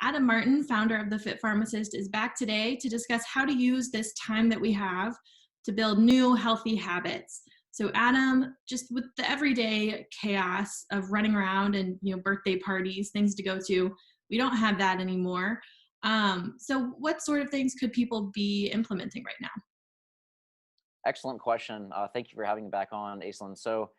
Adam Martin, founder of the Fit Pharmacist, is back today to discuss how to use this time that we have to build new healthy habits. So Adam, just with the everyday chaos of running around and birthday parties, things to go to, we don't have that anymore. So what sort of things could people be implementing right now? Excellent question. Thank you for having me back on, Aislinn. So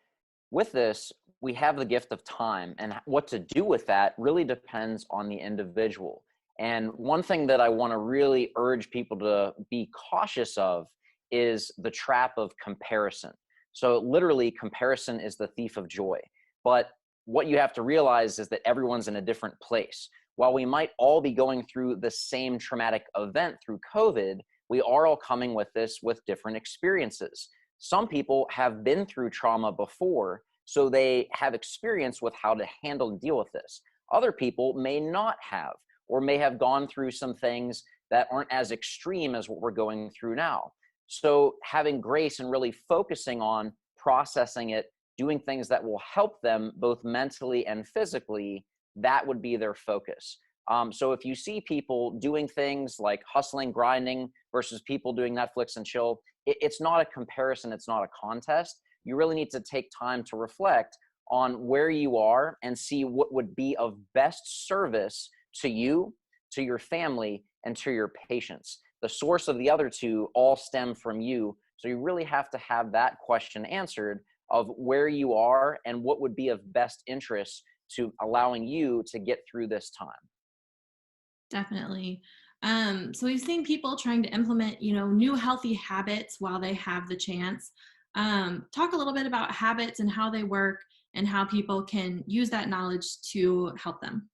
with this, we have the gift of time, and what to do with that really depends on the individual. And one thing that I want to really urge people to be cautious of is the trap of comparison. So literally, comparison is the thief of joy. But what you have to realize is that everyone's in a different place. While we might all be going through the same traumatic event through COVID, we are all coming with this with different experiences. Some people have been through trauma before, so they have experience with how to handle and deal with this. Other people may not have, or may have gone through some things that aren't as extreme as what we're going through now. So having grace and really focusing on processing it, doing things that will help them both mentally and physically, that would be their focus. So if you see people doing things like hustling, grinding versus people doing Netflix and chill, it's not a comparison, it's not a contest. You really need to take time to reflect on where you are and see what would be of best service to you, to your family, and to your patients. The source of the other two all stem from you. So you really have to have that question answered of where you are and what would be of best interest to allowing you to get through this time. Definitely. So we've seen people trying to implement, new healthy habits while they have the chance. Talk a little bit about habits and how they work and how people can use that knowledge to help them.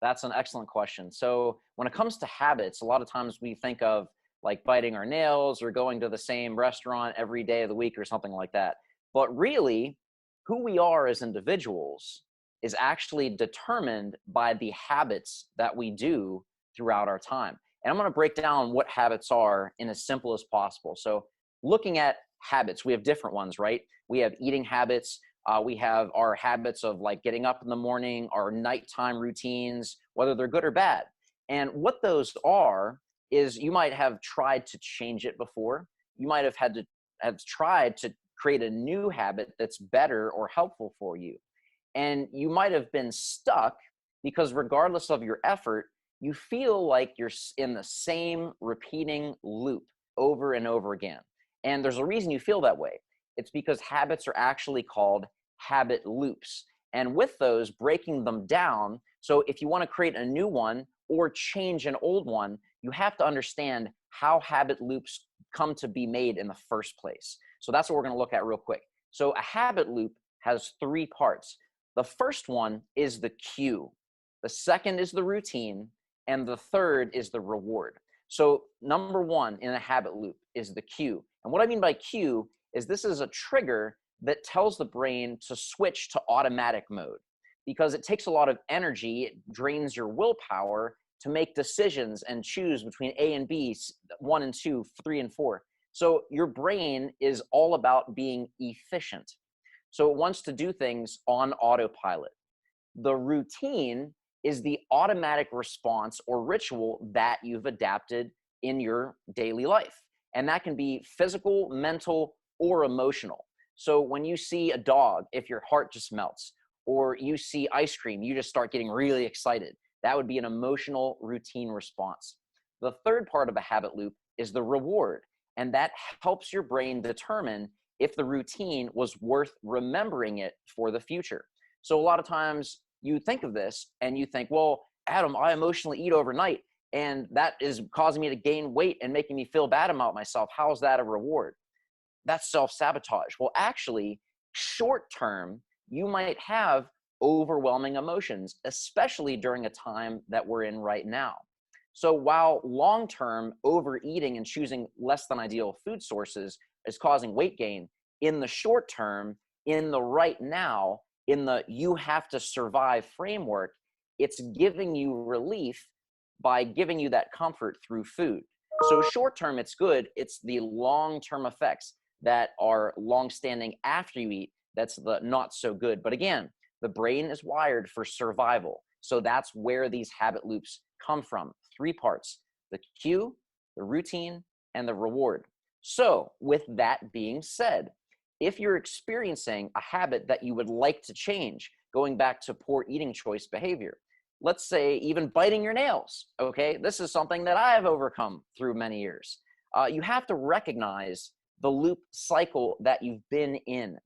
That's an excellent question. So when it comes to habits, a lot of times we think of like biting our nails or going to the same restaurant every day of the week or something like that. But really, who we are as individuals is actually determined by the habits that we do throughout our time. And I'm going to break down what habits are in as simple as possible. So looking at habits, we have different ones, right? We have eating habits. We have our habits of like getting up in the morning, our nighttime routines, whether they're good or bad. And what those are is you might have tried to change it before. You might have had to have tried to create a new habit that's better or helpful for you. And you might have been stuck because regardless of your effort, you feel like you're in the same repeating loop over and over again. And there's a reason you feel that way. It's because habits are actually called habit loops. And with those, breaking them down, so if you want to create a new one or change an old one, you have to understand how habit loops come to be made in the first place. So that's what we're going to look at real quick. So a habit loop has three parts. The first one is the cue. The second is the routine. And the third is the reward. So number one in a habit loop is the cue. And what I mean by cue is this is a trigger that tells the brain to switch to automatic mode because it takes a lot of energy. It drains your willpower to make decisions and choose between A and B, 1 and 2, 3 and 4. So your brain is all about being efficient. So it wants to do things on autopilot. The routine is the automatic response or ritual that you've adapted in your daily life. And that can be physical, mental, or emotional. So when you see a dog, if your heart just melts, or you see ice cream, you just start getting really excited. That would be an emotional routine response. The third part of a habit loop is the reward. And that helps your brain determine if the routine was worth remembering it for the future. So a lot of times you think of this and you think, well, Adam, I emotionally eat overnight and that is causing me to gain weight and making me feel bad about myself. How is that a reward? That's self-sabotage. Well, actually, short term, you might have overwhelming emotions, especially during a time that we're in right now. So while long-term overeating and choosing less than ideal food sources is causing weight gain, in the short term, in the right now, in the you have to survive framework, it's giving you relief by giving you that comfort through food. So short term, it's good. It's the long-term effects that are long-standing after you eat that's the not so good. But again, the brain is wired for survival. So that's where these habit loops come from. 3 parts: the cue, the routine, and the reward. So with that being said, if you're experiencing a habit that you would like to change, going back to poor eating choice behavior, let's say even biting your nails, okay? This is something that I've overcome through many years. You have to recognize the loop cycle that you've been in,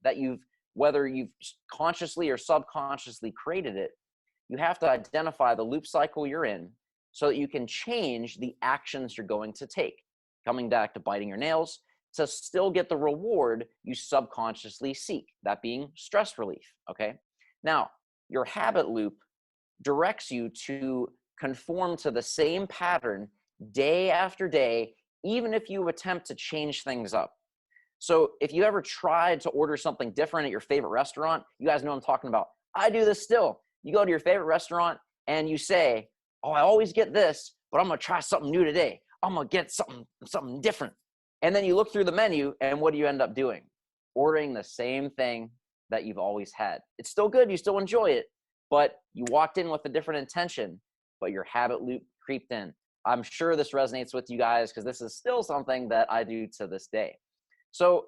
whether you've consciously or subconsciously created it. You have to identify the loop cycle you're in so that you can change the actions you're going to take. Coming back to biting your nails, to still get the reward you subconsciously seek, that being stress relief, okay? Now, your habit loop directs you to conform to the same pattern day after day, even if you attempt to change things up. So if you ever tried to order something different at your favorite restaurant, you guys know what I'm talking about. I do this still. You go to your favorite restaurant and you say, oh, I always get this, but I'm gonna try something new today. I'm gonna get something different. And then you look through the menu and what do you end up doing? Ordering the same thing that you've always had. It's still good, you still enjoy it, but you walked in with a different intention, but your habit loop creeped in. I'm sure this resonates with you guys because this is still something that I do to this day. So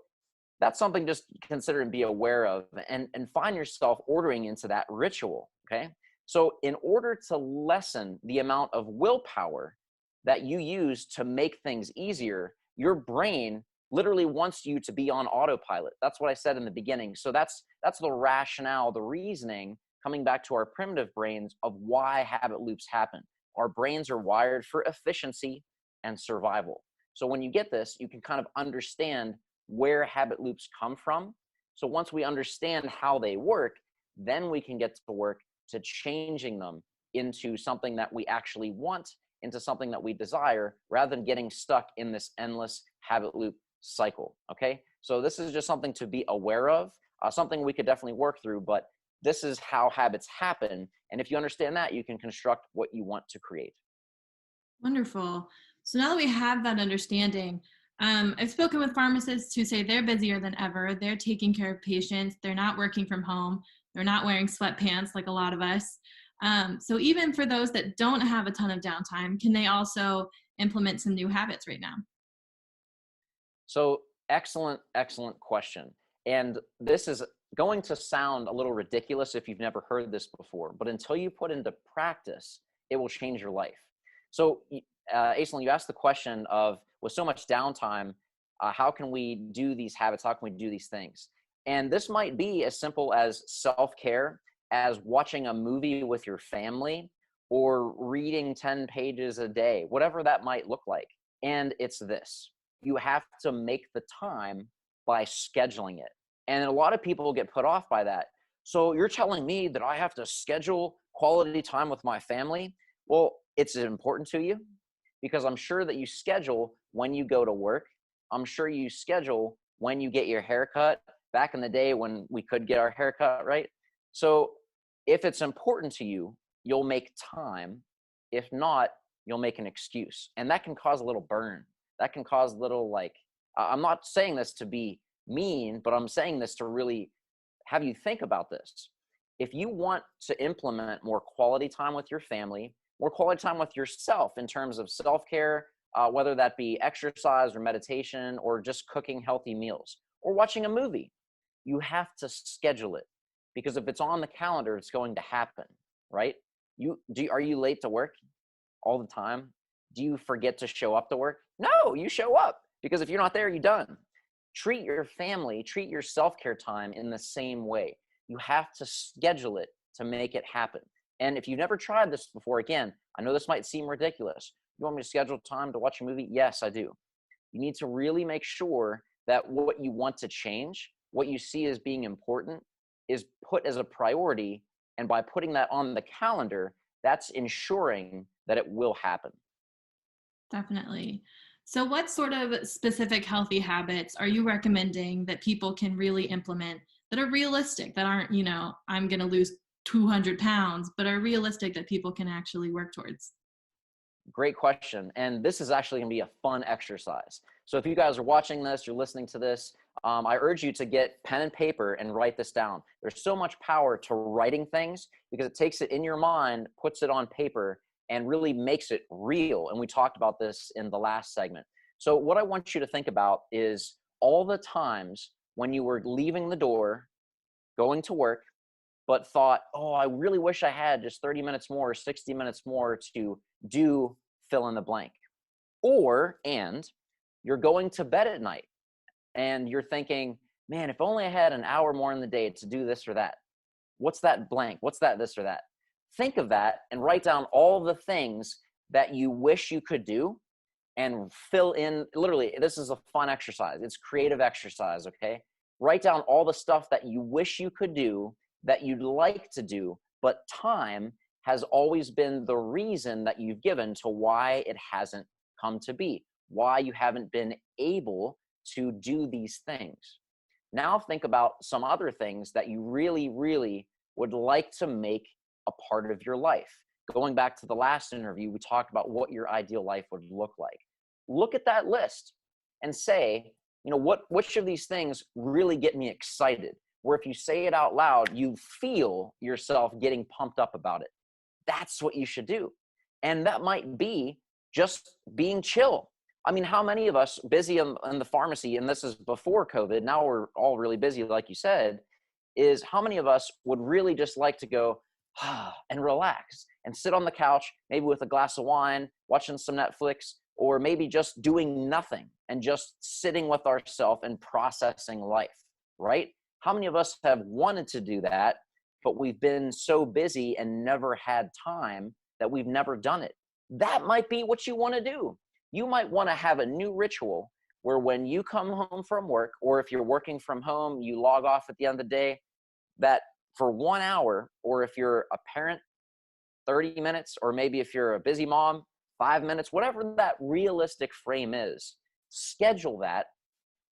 that's something just consider and be aware of, and find yourself ordering into that ritual, okay? So in order to lessen the amount of willpower that you use to make things easier, your brain literally wants you to be on autopilot. That's what I said in the beginning. So that's the rationale, the reasoning, coming back to our primitive brains, of why habit loops happen. Our brains are wired for efficiency and survival. So when you get this, you can kind of understand where habit loops come from. So once we understand how they work, then we can get to work to changing them into something that we actually want, into something that we desire, rather than getting stuck in this endless habit loop cycle, okay? So this is just something to be aware of, something we could definitely work through, but this is how habits happen. And if you understand that, you can construct what you want to create. Wonderful. So now that we have that understanding, I've spoken with pharmacists who say they're busier than ever. They're taking care of patients. They're not working from home. They're not wearing sweatpants like a lot of us. So even for those that don't have a ton of downtime, can they also implement some new habits right now? So excellent, excellent question. And this is going to sound a little ridiculous if you've never heard this before, but until you put into practice, it will change your life. So, Aislinn, you asked the question of, with so much downtime, how can we do these habits? How can we do these things? And this might be as simple as self-care, as watching a movie with your family, or reading 10 pages a day, whatever that might look like. And it's this: you have to make the time by scheduling it. And a lot of people get put off by that. So you're telling me that I have to schedule quality time with my family? Well, it's important to you because I'm sure that you schedule when you go to work. I'm sure you schedule when you get your haircut. Back in the day when we could get our haircut, right? So if it's important to you, you'll make time. If not, you'll make an excuse. And that can cause a little burn. That can cause a little, like, I'm not saying this to be mean, but I'm saying this to really have you think about this. If you want to implement more quality time with your family, more quality time with yourself in terms of self-care, whether that be exercise or meditation or just cooking healthy meals or watching a movie, you have to schedule it, because if it's on the calendar, it's going to happen, right? Are you late to work all the time? Do you forget to show up to work? No, you show up, because if you're not there, you're done. Treat your family, treat your self-care time in the same way. You have to schedule it to make it happen. And if you've never tried this before, again, I know this might seem ridiculous. You want me to schedule time to watch a movie? Yes, I do. You need to really make sure that what you want to change, what you see as being important, is put as a priority. And by putting that on the calendar, that's ensuring that it will happen. Definitely. So what sort of specific healthy habits are you recommending that people can really implement that are realistic, that aren't, I'm going to lose 200 pounds, but are realistic that people can actually work towards? Great question. And this is actually going to be a fun exercise. So if you guys are watching this, you're listening to this, I urge you to get pen and paper and write this down. There's so much power to writing things because it takes it in your mind, puts it on paper, and really makes it real. And we talked about this in the last segment. So what I want you to think about is all the times when you were leaving the door, going to work, but thought, oh, I really wish I had just 30 minutes more, 60 minutes more to do fill in the blank. And you're going to bed at night and you're thinking, man, if only I had an hour more in the day to do this or that. What's that blank? What's that, this or that? Think of that and write down all the things that you wish you could do and fill in. Literally, this is a fun exercise. It's creative exercise, okay? Write down all the stuff that you wish you could do, that you'd like to do, but time has always been the reason that you've given to why it hasn't come to be, why you haven't been able to do these things. Now think about some other things that you really, really would like to make a part of your life. Going back to the last interview, we talked about what your ideal life would look like. Look at that list and say, which of these things really get me excited? Where if you say it out loud, you feel yourself getting pumped up about it. That's what you should do. And that might be just being chill. I mean, how many of us busy in the pharmacy, and this is before COVID, now we're all really busy, like you said, is how many of us would really just like to go and relax and sit on the couch, maybe with a glass of wine, watching some Netflix, or maybe just doing nothing and just sitting with ourselves and processing life, right? How many of us have wanted to do that, but we've been so busy and never had time that we've never done it? That might be what you want to do. You might want to have a new ritual where when you come home from work, or if you're working from home, you log off at the end of the day, that for 1 hour, or if you're a parent, 30 minutes, or maybe if you're a busy mom, 5 minutes, whatever that realistic frame is, schedule that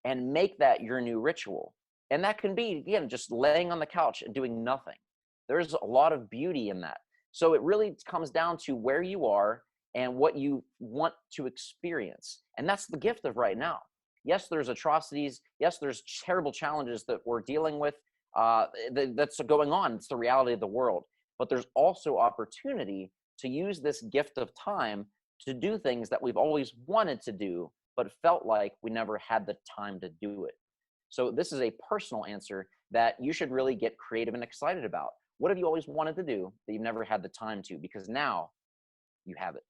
and make that your new ritual. And that can be, again, just laying on the couch and doing nothing. There's a lot of beauty in that. So it really comes down to where you are and what you want to experience. And that's the gift of right now. Yes, there's atrocities. Yes, there's terrible challenges that we're dealing with. That's going on. It's the reality of the world. But there's also opportunity to use this gift of time to do things that we've always wanted to do, but felt like we never had the time to do it. So this is a personal answer that you should really get creative and excited about. What have you always wanted to do that you've never had the time to? Because now you have it.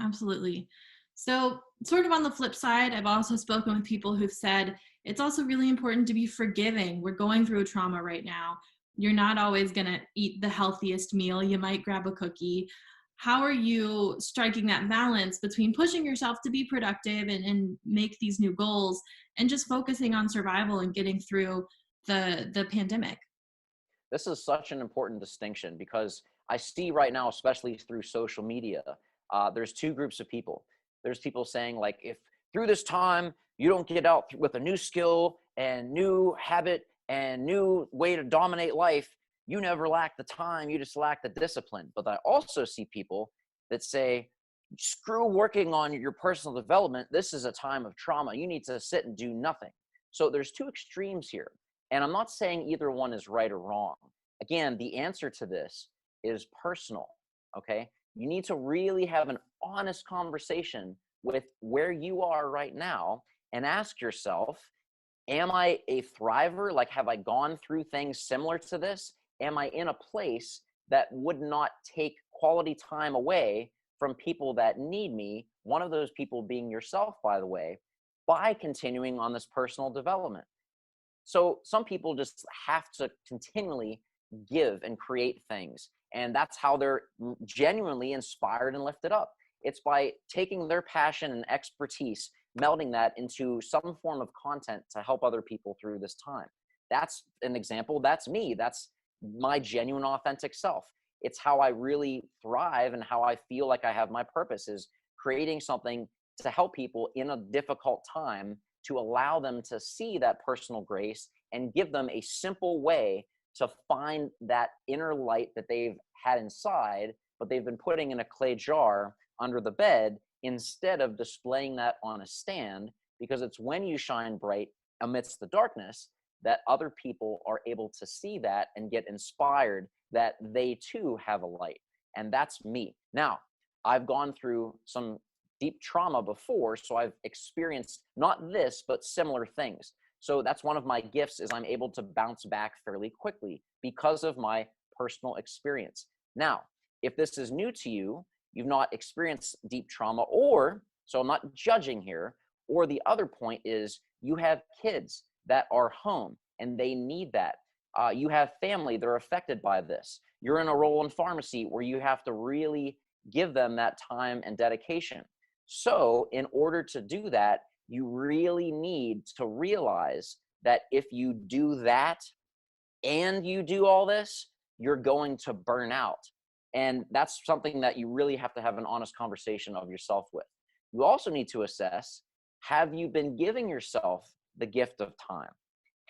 Absolutely. So, sort of on the flip side, I've also spoken with people who've said it's also really important to be forgiving. We're going through a trauma right now. You're not always going to eat the healthiest meal. You might grab a cookie. How are you striking that balance between pushing yourself to be productive and make these new goals and just focusing on survival and getting through the pandemic? This is such an important distinction because I see right now, especially through social media, there's two groups of people. There's people saying like, if through this time you don't get out with a new skill and new habit and new way to dominate life, you never lack the time, you just lack the discipline. But I also see people that say, screw working on your personal development. This is a time of trauma. You need to sit and do nothing. So there's two extremes here. And I'm not saying either one is right or wrong. Again, the answer to this is personal, okay? You need to really have an honest conversation with where you are right now and ask yourself, am I a thriver? Like, have I gone through things similar to this? Am I in a place that would not take quality time away from people that need me? One of those people being yourself, by the way, by continuing on this personal development. So some people just have to continually give and create things. And that's how they're genuinely inspired and lifted up. It's by taking their passion and expertise, melding that into some form of content to help other people through this time. That's an example. That's me. That's my genuine, authentic self. It's how I really thrive and how I feel like I have my purpose, is creating something to help people in a difficult time, to allow them to see that personal grace and give them a simple way to find that inner light that they've had inside, but they've been putting in a clay jar under the bed instead of displaying that on a stand, because it's when you shine bright amidst the darkness, that other people are able to see that and get inspired that they too have a light. And that's me. Now, I've gone through some deep trauma before, so I've experienced not this, but similar things. So that's one of my gifts, is I'm able to bounce back fairly quickly because of my personal experience. Now, if this is new to you, you've not experienced deep trauma, or, so I'm not judging here, or the other point is you have kids that are home and they need that. You have family that are affected by this. You're in a role in pharmacy where you have to really give them that time and dedication. So in order to do that, you really need to realize that if you do that and you do all this, you're going to burn out. And that's something that you really have to have an honest conversation of yourself with. You also need to assess, have you been giving yourself the gift of time?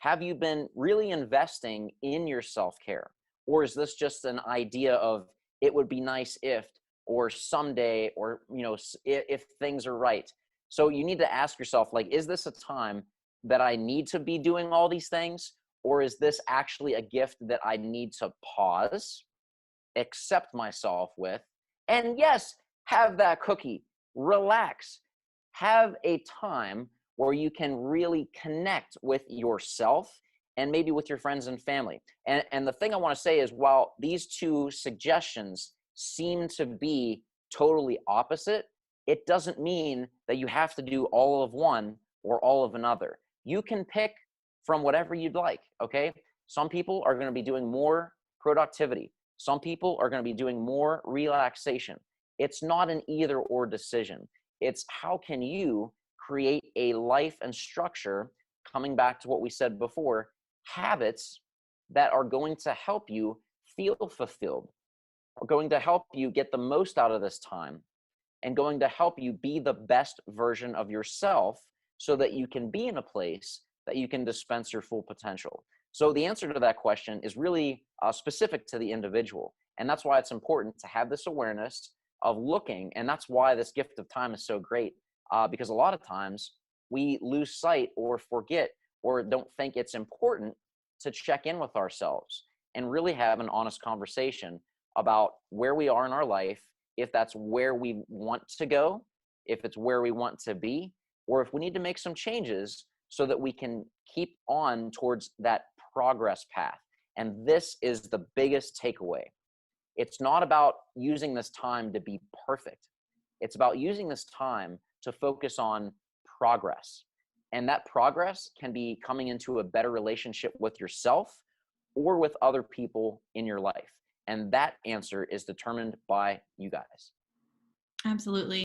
Have you been really investing in your self-care? Or is this just an idea of, it would be nice if, or someday, or, you know, if things are right? So you need to ask yourself, like, is this a time that I need to be doing all these things? Or is this actually a gift that I need to pause, accept myself with, and yes, have that cookie, relax, have a time where you can really connect with yourself and maybe with your friends and family. And the thing I want to say is, while these two suggestions seem to be totally opposite, it doesn't mean that you have to do all of one or all of another. You can pick from whatever you'd like, okay? Some people are going to be doing more productivity. Some people are going to be doing more relaxation. It's not an either or decision. It's how can you create a life and structure, coming back to what we said before, habits that are going to help you feel fulfilled, are going to help you get the most out of this time, and going to help you be the best version of yourself so that you can be in a place that you can dispense your full potential. So the answer to that question is really specific to the individual. And that's why it's important to have this awareness of looking. And that's why this gift of time is so great, because a lot of times we lose sight or forget or don't think it's important to check in with ourselves and really have an honest conversation about where we are in our life, if that's where we want to go, if it's where we want to be, or if we need to make some changes so that we can keep on towards that progress path. And this is the biggest takeaway. It's not about using this time to be perfect. It's about using this time to focus on progress. And that progress can be coming into a better relationship with yourself or with other people in your life. And that answer is determined by you guys. Absolutely.